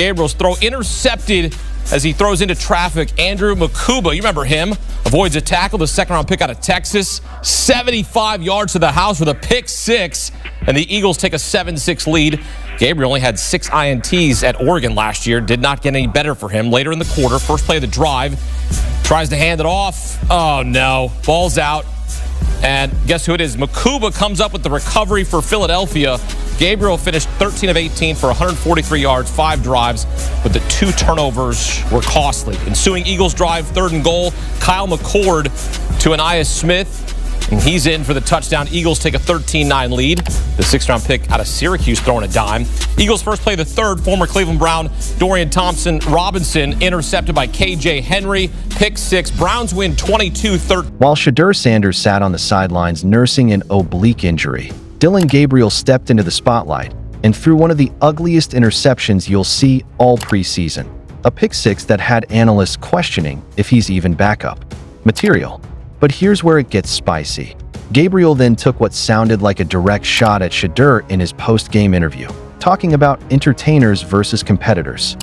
Gabriel's throw intercepted as he throws into traffic. Andrew Makuba, you remember him, avoids a tackle, the second-round pick out of Texas. 75 yards to the house with a pick six, and the Eagles take a 7-6 lead. Gabriel only had 6 INTs at Oregon last year. Did not get any better for him. Later in the quarter, first play of the drive, tries to hand it off. Oh, no. Ball's out. And guess who it is? Makuba comes up with the recovery for Philadelphia. Gabriel finished 13 of 18 for 143 yards, 5 drives, but the 2 turnovers were costly. Ensuing Eagles drive, 3rd and goal. Kyle McCord to Aniyah Smith, and he's in for the touchdown. Eagles take a 13-9 lead. The 6th-round pick out of Syracuse throwing a dime. Eagles first play the third. Former Cleveland Brown Dorian Thompson-Robinson intercepted by KJ Henry. Pick 6. Browns win 22-13. While Shedeur Sanders sat on the sidelines nursing an oblique injury, Dillon Gabriel stepped into the spotlight and threw one of the ugliest interceptions you'll see all preseason. A pick 6 that had analysts questioning if he's even backup material. But here's where it gets spicy. Gabriel then took what sounded like a direct shot at Shedeur in his post-game interview, talking about entertainers versus competitors.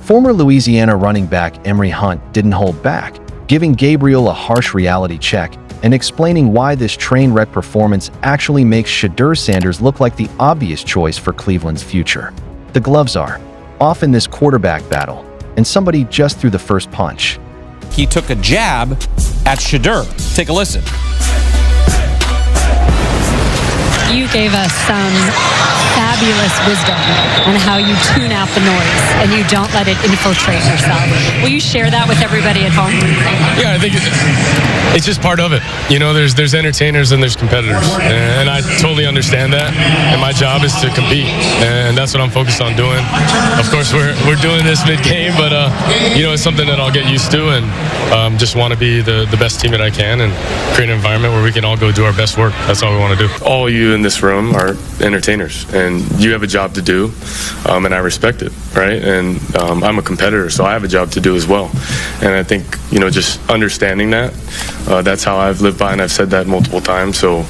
Former Louisiana running back Emory Hunt didn't hold back, giving Gabriel a harsh reality check and explaining why this train wreck performance actually makes Shedeur Sanders look like the obvious choice for Cleveland's future. The gloves are off in this quarterback battle, and somebody just threw the first punch. He took a jab at Shedeur. Take a listen. You gave us some fabulous wisdom on how you tune out the noise and you don't let it infiltrate yourself. Will you share that with everybody at home? Yeah, I think it's just part of it. You know, there's entertainers and there's competitors, and I totally understand that. And my job is to compete, and that's what I'm focused on doing. Of course, we're doing this mid-game, but you know, it's something that I'll get used to, and just want to be the best team that I can and create an environment where we can all go do our best work. That's all we want to do. All you in this room are entertainers, and you have a job to do, and I respect it, right? And I'm a competitor, so I have a job to do as well. And I think, you know, just understanding that, that's how I've lived by, and I've said that multiple times. So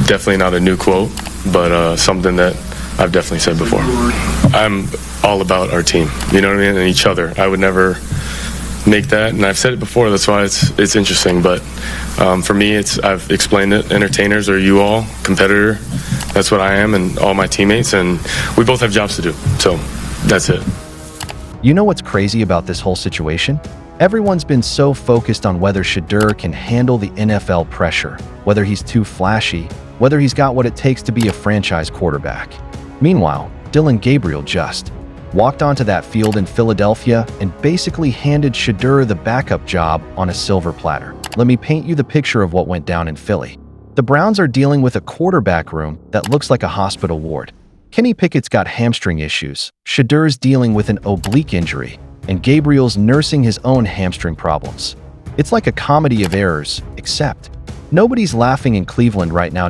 definitely not a new quote, but something that I've definitely said before. I'm all about our team, you know what I mean, and each other. I would never make that, and I've said it before, that's why it's interesting. But for me, I've explained it. Entertainers are you all, competitor, that's what I am, and all my teammates, and we both have jobs to do, so that's it. You know what's crazy about this whole situation? Everyone's been so focused on whether Shedeur can handle the NFL pressure, whether he's too flashy, whether he's got what it takes to be a franchise quarterback. Meanwhile, Dillon Gabriel just walked onto that field in Philadelphia and basically handed Shedeur the backup job on a silver platter. Let me paint you the picture of what went down in Philly. The Browns are dealing with a quarterback room that looks like a hospital ward. Kenny Pickett's got hamstring issues, Shedeur's dealing with an oblique injury, and Gabriel's nursing his own hamstring problems. It's like a comedy of errors, except nobody's laughing in Cleveland right now.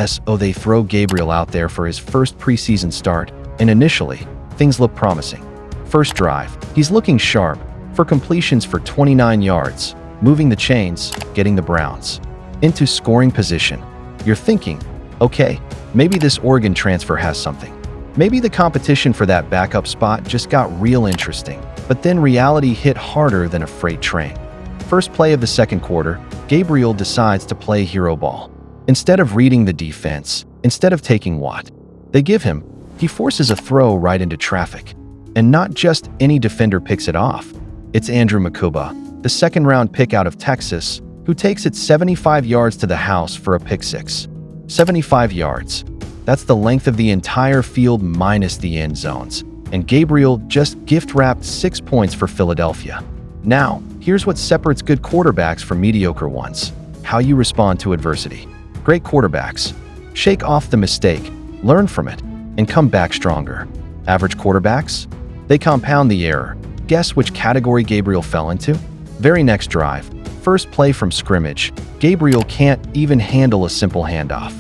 So they throw Gabriel out there for his first preseason start, and initially, things look promising. First drive, he's looking sharp, for completions for 29 yards, moving the chains, getting the Browns into scoring position. You're thinking, okay, maybe this Oregon transfer has something. Maybe the competition for that backup spot just got real interesting. But then reality hit harder than a freight train. First play of the second quarter, Gabriel decides to play hero ball. Instead of reading the defense, instead of taking what they give him, he forces a throw right into traffic. And not just any defender picks it off. It's Andrew Makuba, the second-round pick out of Texas, who takes it 75 yards to the house for a pick 6. 75 yards. That's the length of the entire field minus the end zones. And Gabriel just gift-wrapped 6 points for Philadelphia. Now, here's what separates good quarterbacks from mediocre ones. How you respond to adversity. Great quarterbacks shake off the mistake, learn from it, and come back stronger. Average quarterbacks? They compound the error. Guess which category Gabriel fell into? Very next drive, first play from scrimmage, Gabriel can't even handle a simple handoff.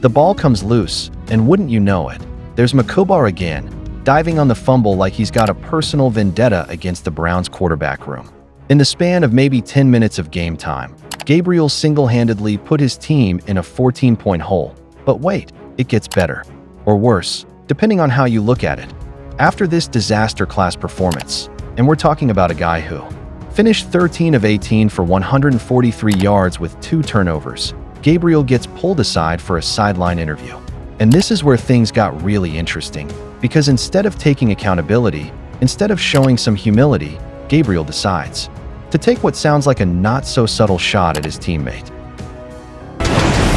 The ball comes loose, and wouldn't you know it, there's Makuba again, diving on the fumble like he's got a personal vendetta against the Browns quarterback room. In the span of maybe 10 minutes of game time, Gabriel single-handedly put his team in a 14-point hole. But wait, it gets better. Or worse, depending on how you look at it. After this disaster class performance, and we're talking about a guy who finished 13 of 18 for 143 yards with 2 turnovers, Gabriel gets pulled aside for a sideline interview. And this is where things got really interesting, because instead of taking accountability, instead of showing some humility, Gabriel decides to take what sounds like a not-so-subtle shot at his teammate.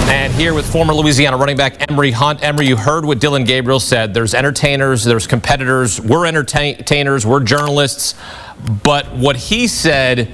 And here with former Louisiana running back Emory Hunt. Emory, you heard what Dillon Gabriel said. There's entertainers, there's competitors. We're entertainers, we're journalists. But what he said,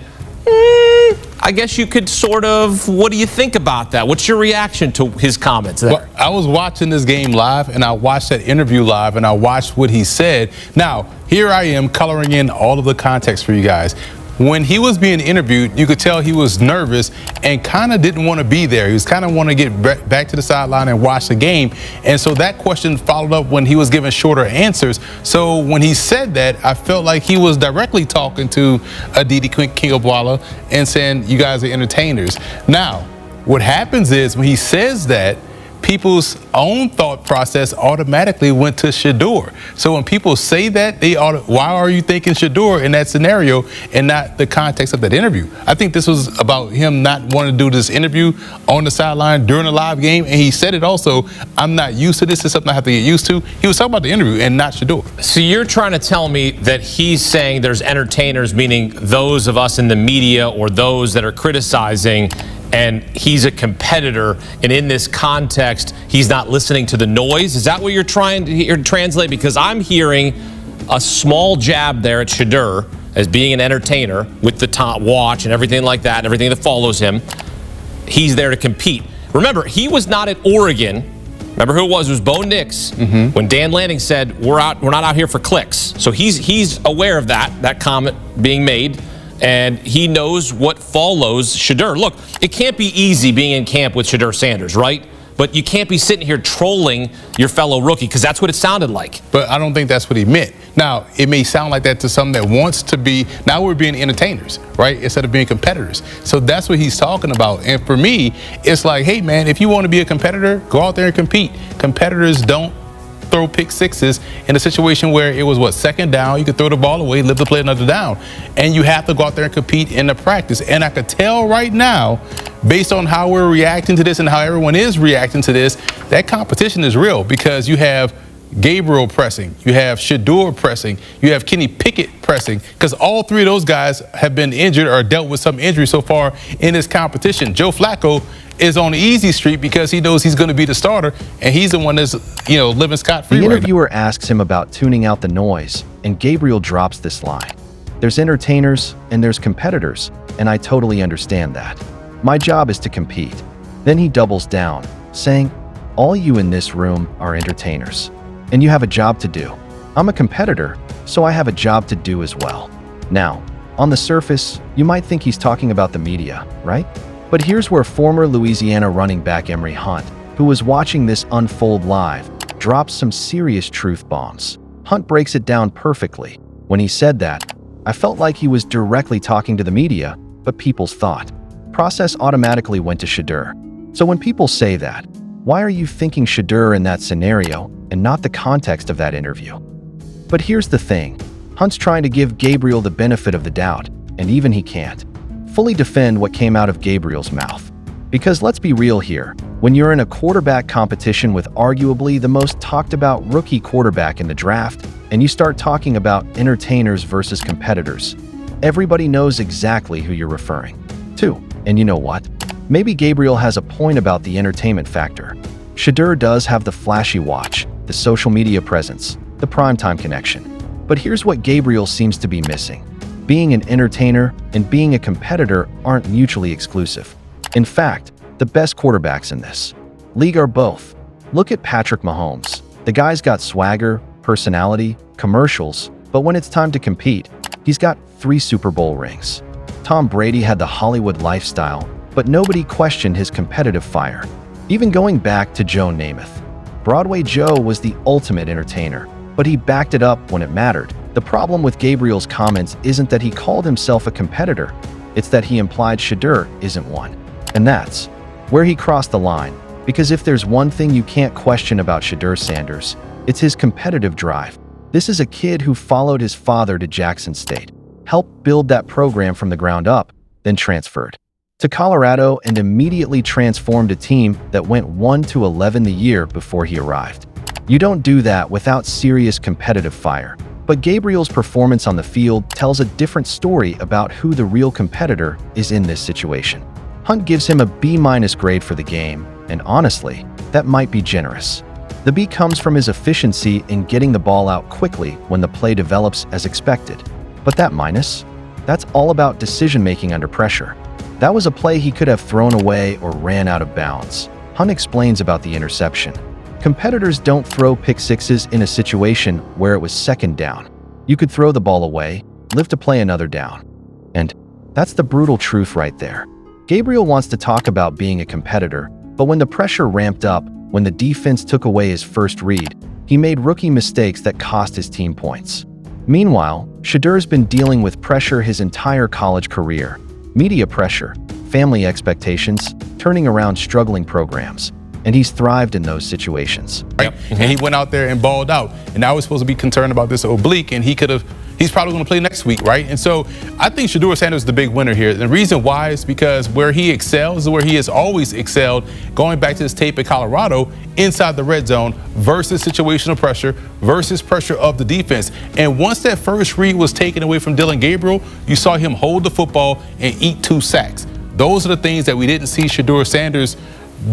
I guess you could sort of, what do you think about that? What's your reaction to his comments there? Well, I was watching this game live, and I watched that interview live, and I watched what he said. Now, here I am coloring in all of the context for you guys. When he was being interviewed, you could tell he was nervous and kind of didn't want to be there. He was kind of want to get back to the sideline and watch the game. And so that question followed up when he was given shorter answers. So when he said that, I felt like he was directly talking to Aditi Kinkhabwala and saying, you guys are entertainers. Now, what happens is when he says that, people's own thought process automatically went to Shedeur. So when people say that, why are you thinking Shedeur in that scenario and not the context of that interview? I think this was about him not wanting to do this interview on the sideline during a live game, and he said it also, I'm not used to this, it's something I have to get used to. He was talking about the interview and not Shedeur. So you're trying to tell me that he's saying there's entertainers, meaning those of us in the media or those that are criticizing, and he's a competitor, and in this context, he's not listening to the noise? Is that what you're trying to translate? Because I'm hearing a small jab there at Shedeur as being an entertainer with the top watch and everything like that, and everything that follows him. He's there to compete. Remember, he was not at Oregon. Remember who it was? It was Bo Nix. When Dan Lanning said, we're not out here for clicks. So he's aware of that comment being made. And he knows what follows Shedeur. Look, it can't be easy being in camp with Shedeur Sanders, right? But you can't be sitting here trolling your fellow rookie, because that's what it sounded like. But I don't think that's what he meant. Now, it may sound like that to someone that wants to be, now we're being entertainers, right? Instead of being competitors. So that's what he's talking about. And for me, it's like, hey man, if you want to be a competitor, go out there and compete. Competitors don't throw pick sixes in a situation where it was second down, you could throw the ball away, live to play another down, and you have to go out there and compete in the practice. And I could tell right now, based on how we're reacting to this and how everyone is reacting to this, that competition is real, because you have Gabriel pressing, you have Shedeur pressing, you have Kenny Pickett pressing, because all three of those guys have been injured or dealt with some injury so far in this competition. Joe Flacco is on the easy street because he knows he's going to be the starter, and he's the one that's, living scot-free right now. The interviewer asks him about tuning out the noise, and Gabriel drops this line. There's entertainers and there's competitors, and I totally understand that. My job is to compete. Then he doubles down, saying, all you in this room are entertainers, and you have a job to do. I'm a competitor, so I have a job to do as well. Now, on the surface, you might think he's talking about the media, right? But here's where former Louisiana running back Emory Hunt, who was watching this unfold live, drops some serious truth bombs. Hunt breaks it down perfectly. When he said that, I felt like he was directly talking to the media, but people's thought process automatically went to Shedeur. So when people say that, why are you thinking Shedeur in that scenario and not the context of that interview? But here's the thing. Hunt's trying to give Gabriel the benefit of the doubt, and even he can't fully defend what came out of Gabriel's mouth. Because let's be real here, when you're in a quarterback competition with arguably the most talked about rookie quarterback in the draft, and you start talking about entertainers versus competitors, everybody knows exactly who you're referring to. And you know what? Maybe Gabriel has a point about the entertainment factor. Shedeur does have the flashy watch, the social media presence, the primetime connection. But here's what Gabriel seems to be missing. Being an entertainer and being a competitor aren't mutually exclusive. In fact, the best quarterbacks in this league are both. Look at Patrick Mahomes. The guy's got swagger, personality, commercials, but when it's time to compete, he's got 3 Super Bowl rings. Tom Brady had the Hollywood lifestyle, but nobody questioned his competitive fire. Even going back to Joe Namath, Broadway Joe was the ultimate entertainer, but he backed it up when it mattered. The problem with Gabriel's comments isn't that he called himself a competitor, it's that he implied Shedeur isn't one. And that's where he crossed the line, because if there's one thing you can't question about Shedeur Sanders, it's his competitive drive. This is a kid who followed his father to Jackson State, helped build that program from the ground up, then transferred to Colorado and immediately transformed a team that went 1-11 the year before he arrived. You don't do that without serious competitive fire. But Gabriel's performance on the field tells a different story about who the real competitor is in this situation. Hunt gives him a B- grade for the game, and honestly, that might be generous. The B comes from his efficiency in getting the ball out quickly when the play develops as expected. But that minus? That's all about decision-making under pressure. That was a play he could have thrown away or ran out of bounds. Hunt explains about the interception. Competitors don't throw pick sixes in a situation where it was second down. You could throw the ball away, live to play another down. And that's the brutal truth right there. Gabriel wants to talk about being a competitor, but when the pressure ramped up, when the defense took away his first read, he made rookie mistakes that cost his team points. Meanwhile, Shedeur's been dealing with pressure his entire college career. Media pressure, family expectations, turning around struggling programs. And he's thrived in those situations. Right? And he went out there and balled out. And now we're supposed to be concerned about this oblique, and he's probably going to play next week, right? And so I think Shedeur Sanders is the big winner here. The reason why is because where he excels is where he has always excelled, going back to his tape at Colorado, inside the red zone versus situational pressure versus pressure of the defense. And once that first read was taken away from Dillon Gabriel, you saw him hold the football and eat 2 sacks. Those are the things that we didn't see Shedeur Sanders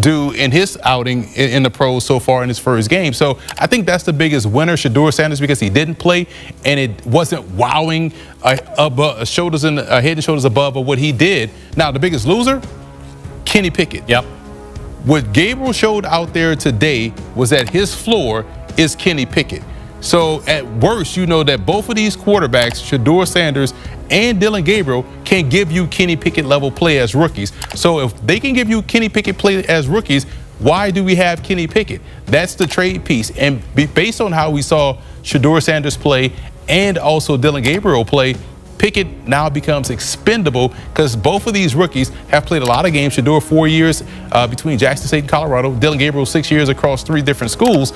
do in his outing in the pros so far in his first game. So I think that's the biggest winner, Shedeur Sanders, because he didn't play and it wasn't wowing above, shoulders and head and shoulders above of what he did. Now the biggest loser, Kenny Pickett. Yep. What Gabriel showed out there today was that his floor is Kenny Pickett. So at worst, you know that both of these quarterbacks, Shedeur Sanders and Dillon Gabriel, can give you Kenny Pickett level play as rookies. So if they can give you Kenny Pickett play as rookies, why do we have Kenny Pickett? That's the trade piece. And based on how we saw Shedeur Sanders play and also Dillon Gabriel play, Pickett now becomes expendable because both of these rookies have played a lot of games. Shedeur 4 years between Jackson State and Colorado. Dillon Gabriel 6 years across 3 different schools.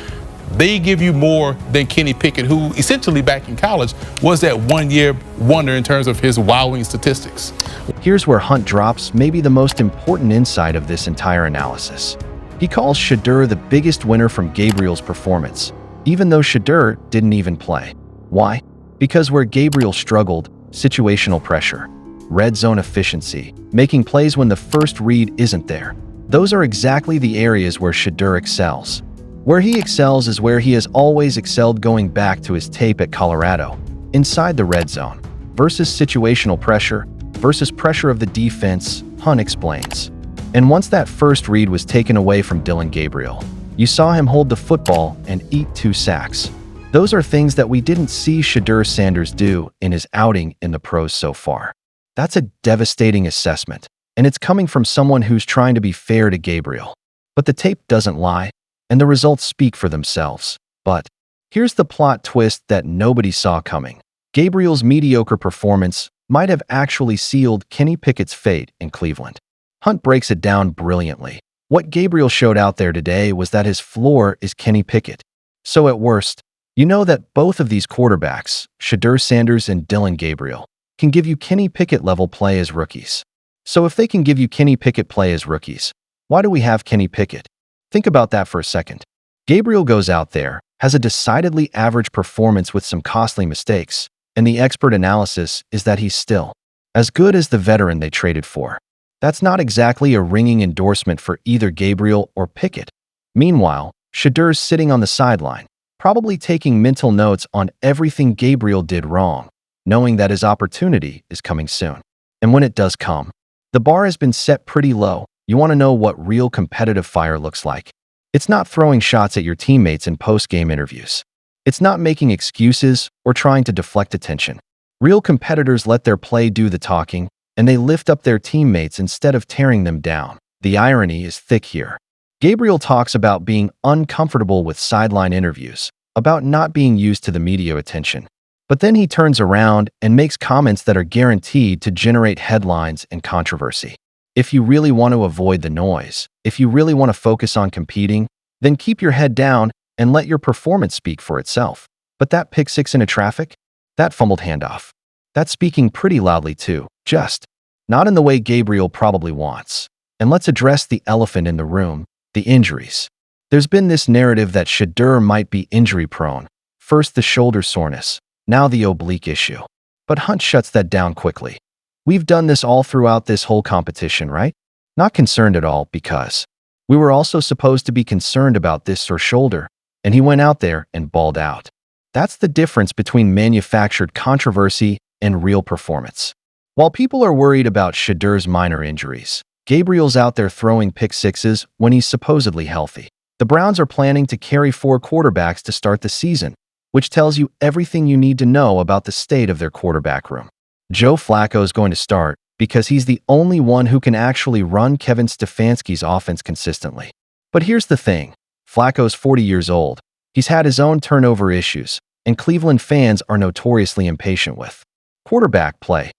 They give you more than Kenny Pickett, who essentially back in college was that 1-year wonder in terms of his wowing statistics. Here's where Hunt drops maybe the most important insight of this entire analysis. He calls Shedeur the biggest winner from Gabriel's performance, even though Shedeur didn't even play. Why? Because where Gabriel struggled, situational pressure, red zone efficiency, making plays when the first read isn't there. Those are exactly the areas where Shedeur excels. Where he excels is where he has always excelled going back to his tape at Colorado, inside the red zone, versus situational pressure, versus pressure of the defense, Hunt explains. And once that first read was taken away from Dillon Gabriel, you saw him hold the football and eat 2 sacks. Those are things that we didn't see Shedeur Sanders do in his outing in the pros so far. That's a devastating assessment, and it's coming from someone who's trying to be fair to Gabriel. But the tape doesn't lie, and the results speak for themselves. But here's the plot twist that nobody saw coming. Gabriel's mediocre performance might have actually sealed Kenny Pickett's fate in Cleveland. Hunt breaks it down brilliantly. What Gabriel showed out there today was that his floor is Kenny Pickett. So at worst, you know that both of these quarterbacks, Shedeur Sanders and Dillon Gabriel, can give you Kenny Pickett level play as rookies. So if they can give you Kenny Pickett play as rookies, why do we have Kenny Pickett? Think about that for a second. Gabriel goes out there, has a decidedly average performance with some costly mistakes, and the expert analysis is that he's still as good as the veteran they traded for. That's not exactly a ringing endorsement for either Gabriel or Pickett. Meanwhile, Shedeur's sitting on the sideline, probably taking mental notes on everything Gabriel did wrong, knowing that his opportunity is coming soon. And when it does come, the bar has been set pretty low. You want to know what real competitive fire looks like. It's not throwing shots at your teammates in post-game interviews. It's not making excuses or trying to deflect attention. Real competitors let their play do the talking, and they lift up their teammates instead of tearing them down. The irony is thick here. Gabriel talks about being uncomfortable with sideline interviews, about not being used to the media attention. But then he turns around and makes comments that are guaranteed to generate headlines and controversy. If you really want to avoid the noise, if you really want to focus on competing, then keep your head down and let your performance speak for itself. But that pick six into traffic? That fumbled handoff. That's speaking pretty loudly too, just not in the way Gabriel probably wants. And let's address the elephant in the room, the injuries. There's been this narrative that Shedeur might be injury-prone. First the shoulder soreness, now the oblique issue. But Hunt shuts that down quickly. We've done this all throughout this whole competition, right? Not concerned at all because we were also supposed to be concerned about this sore shoulder, and he went out there and balled out. That's the difference between manufactured controversy and real performance. While people are worried about Shedeur's minor injuries, Gabriel's out there throwing pick sixes when he's supposedly healthy. The Browns are planning to carry 4 quarterbacks to start the season, which tells you everything you need to know about the state of their quarterback room. Joe Flacco is going to start because he's the only one who can actually run Kevin Stefanski's offense consistently. But here's the thing. Flacco's 40 years old. He's had his own turnover issues, and Cleveland fans are notoriously impatient with quarterback play.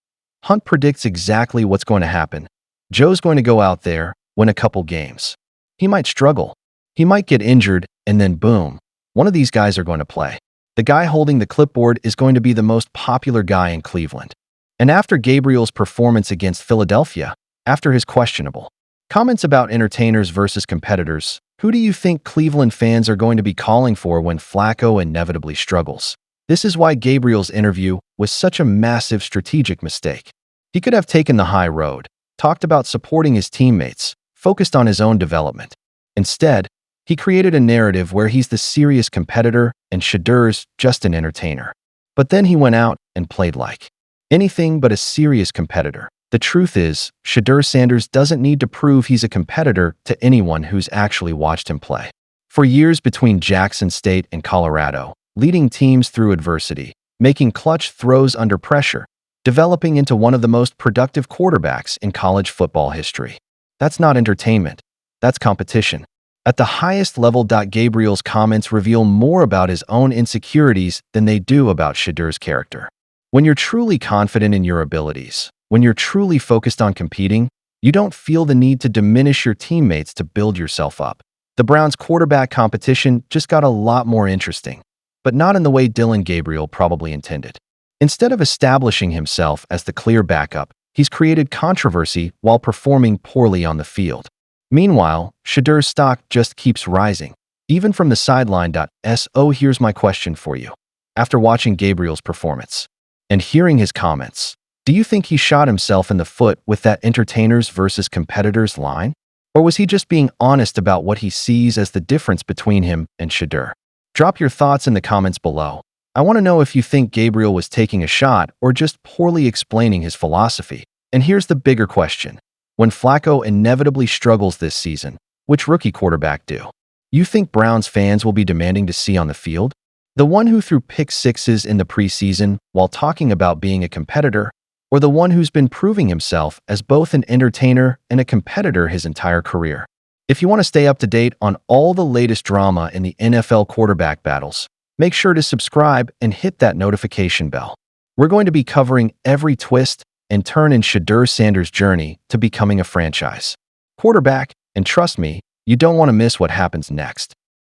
Hunt predicts exactly what's going to happen. Joe's going to go out there, win a couple games. He might struggle. He might get injured, and then boom, one of these guys are going to play. The guy holding the clipboard is going to be the most popular guy in Cleveland. And after Gabriel's performance against Philadelphia, after his questionable comments about entertainers versus competitors, who do you think Cleveland fans are going to be calling for when Flacco inevitably struggles? This is why Gabriel's interview was such a massive strategic mistake. He could have taken the high road, talked about supporting his teammates, focused on his own development. Instead, he created a narrative where he's the serious competitor and Shedeur's just an entertainer. But then he went out and played like anything but a serious competitor. The truth is, Shedeur Sanders doesn't need to prove he's a competitor to anyone who's actually watched him play. For years between Jackson State and Colorado, leading teams through adversity, making clutch throws under pressure, developing into one of the most productive quarterbacks in college football history. That's not entertainment. That's competition. At the highest level, Gabriel's comments reveal more about his own insecurities than they do about Shedeur's character. When you're truly confident in your abilities, when you're truly focused on competing, you don't feel the need to diminish your teammates to build yourself up. The Browns' quarterback competition just got a lot more interesting, but not in the way Dylan Gabriel probably intended. Instead of establishing himself as the clear backup, he's created controversy while performing poorly on the field. Meanwhile, Shedeur's stock just keeps rising, even from the sideline. So here's my question for you. After watching Gabriel's performance and hearing his comments, do you think he shot himself in the foot with that entertainers versus competitors line? Or was he just being honest about what he sees as the difference between him and Shedeur? Drop your thoughts in the comments below. I want to know if you think Gabriel was taking a shot or just poorly explaining his philosophy. And here's the bigger question. When Flacco inevitably struggles this season, which rookie quarterback do you think Browns fans will be demanding to see on the field? The one who threw pick sixes in the preseason while talking about being a competitor, or the one who's been proving himself as both an entertainer and a competitor his entire career? If you want to stay up to date on all the latest drama in the NFL quarterback battles, make sure to subscribe and hit that notification bell. We're going to be covering every twist and turn in Shedeur Sanders' journey to becoming a franchise quarterback, and trust me, you don't want to miss what happens next.